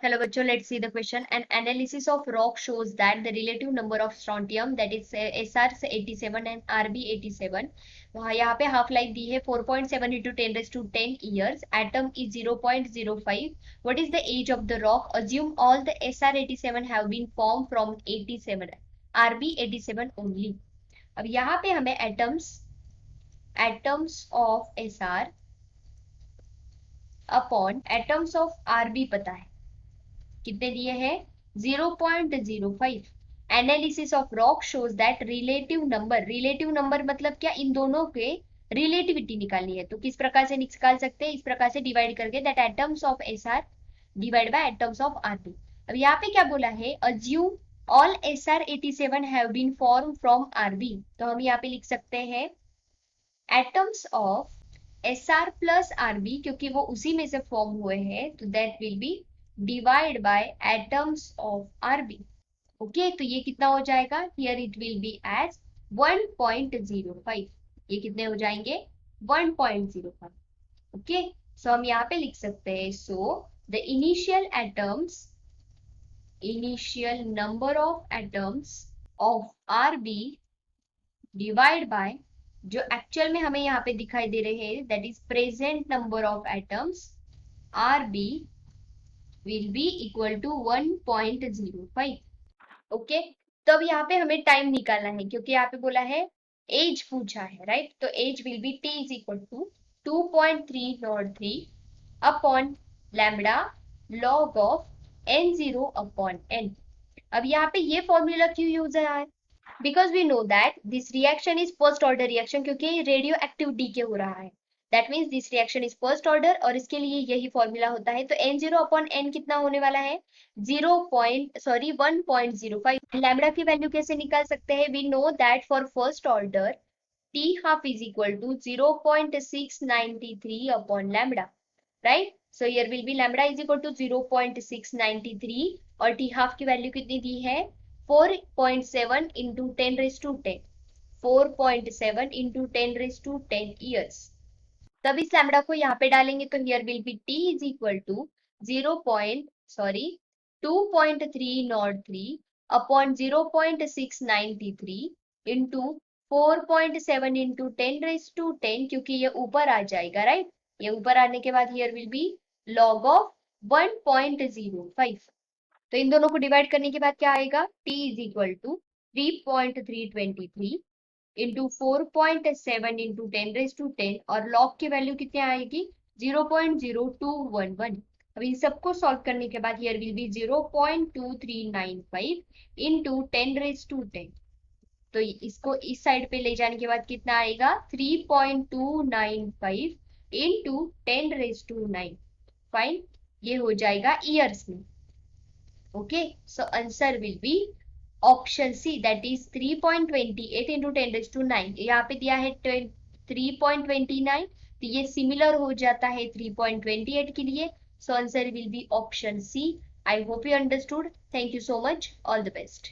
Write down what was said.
Hello, bachcho. Let's see the question. An analysis of rock shows that the relative number of strontium, that is SR87 and RB87, यहाँ पे half life दी है 4.7 into 10 raised to 10 years. Atom is 0.05. What is the age of the rock? Assume all the SR87 have been formed from 87, RB87 only. अब यहाँ पे हमें atoms of SR upon atoms of RB पता है, कितने दिए हैं 0.05. Analysis of rock shows that relative number मतलब क्या, इन दोनों के रिलेटिविटी निकालनी है. तो किस प्रकार से निकाल सकते हैं, इस प्रकार से डिवाइड करके, that atoms of SR divide by atoms of RB. अब यहाँ पे क्या बोला है, assume all SR87 have been form from RB. तो हम यहाँ पे लिख सकते हैं atoms of SR plus RB, क्योंकि वो उसी में से फॉर्म हुए हैं, तो that will be divide by atoms of RB. Okay, तो ये कितना हो जाएगा, here it will be as 1.05. ये कितने हो जाएंगे 1.05. ओके, सो हम यहाँ पे लिख सकते हैं, so the initial number of atoms of RB divide by, जो एक्चुअल में हमें यहाँ पे दिखाई दे रहे हैं, that is present number of atoms RB will be equal to 1.05. Okay, तो अब यहाँ पे हमें टाइम निकालना है, क्योंकि यहाँ पे बोला है एज पूछा है, राइट. तो as will be t is equal to 2.303 upon lambda log of n0 upon n. अब यहाँ पे ये फॉर्मूला क्यों यूज है, because we know that this reaction is first order reaction, क्योंकि रेडियो एक्टिव डीके हो रहा है. That means this reaction is first order, और इसके लिए यही फॉर्मूला होता है. तो n0 अपॉन n कितना होने वाला है 1.05. लैम्बडा की वैल्यू कैसे निकाल सकते हैं, we know that for first order t half is equal to 0.693 upon lambda, right. So here will be lambda is equal to 0.693 और t half की वैल्यू कितनी दी है 4.7 into 10 raised to 10, 4.7 into 10 raised to 10 years. तब इस lambda को यहाँ पे डालेंगे, तो here will be t is equal to 2.303 upon 0.693 into 4.7 into 10 raised to 10, क्योंकि ये ऊपर आ जाएगा, राइट. ये ऊपर आने के बाद here will B log of 1.05. तो इन दोनों को डिवाइड करने के बाद क्या आएगा, t is equal to 3.323 into 4.7 into 10 raised to 10, और लॉग की वैल्यू कितनी आएगी 0.0211. अब इन सबको सॉल्व करने के बाद here will B 0.2395 into 10 raised to 10. तो इसको इस साइड पे ले जाने के बाद कितना आएगा 3.295 इंटू 10 raised to 9. फाइन, ये हो जाएगा ईयर्स में. Okay, so answer will be option C, that is 3.28 into 10 raised to 9. यहाँ पे दिया है 3.29, तो ये सिमिलर हो जाता है 3.28 के लिए. So answer will be option C. I hope you understood. Thank you so much. All the best.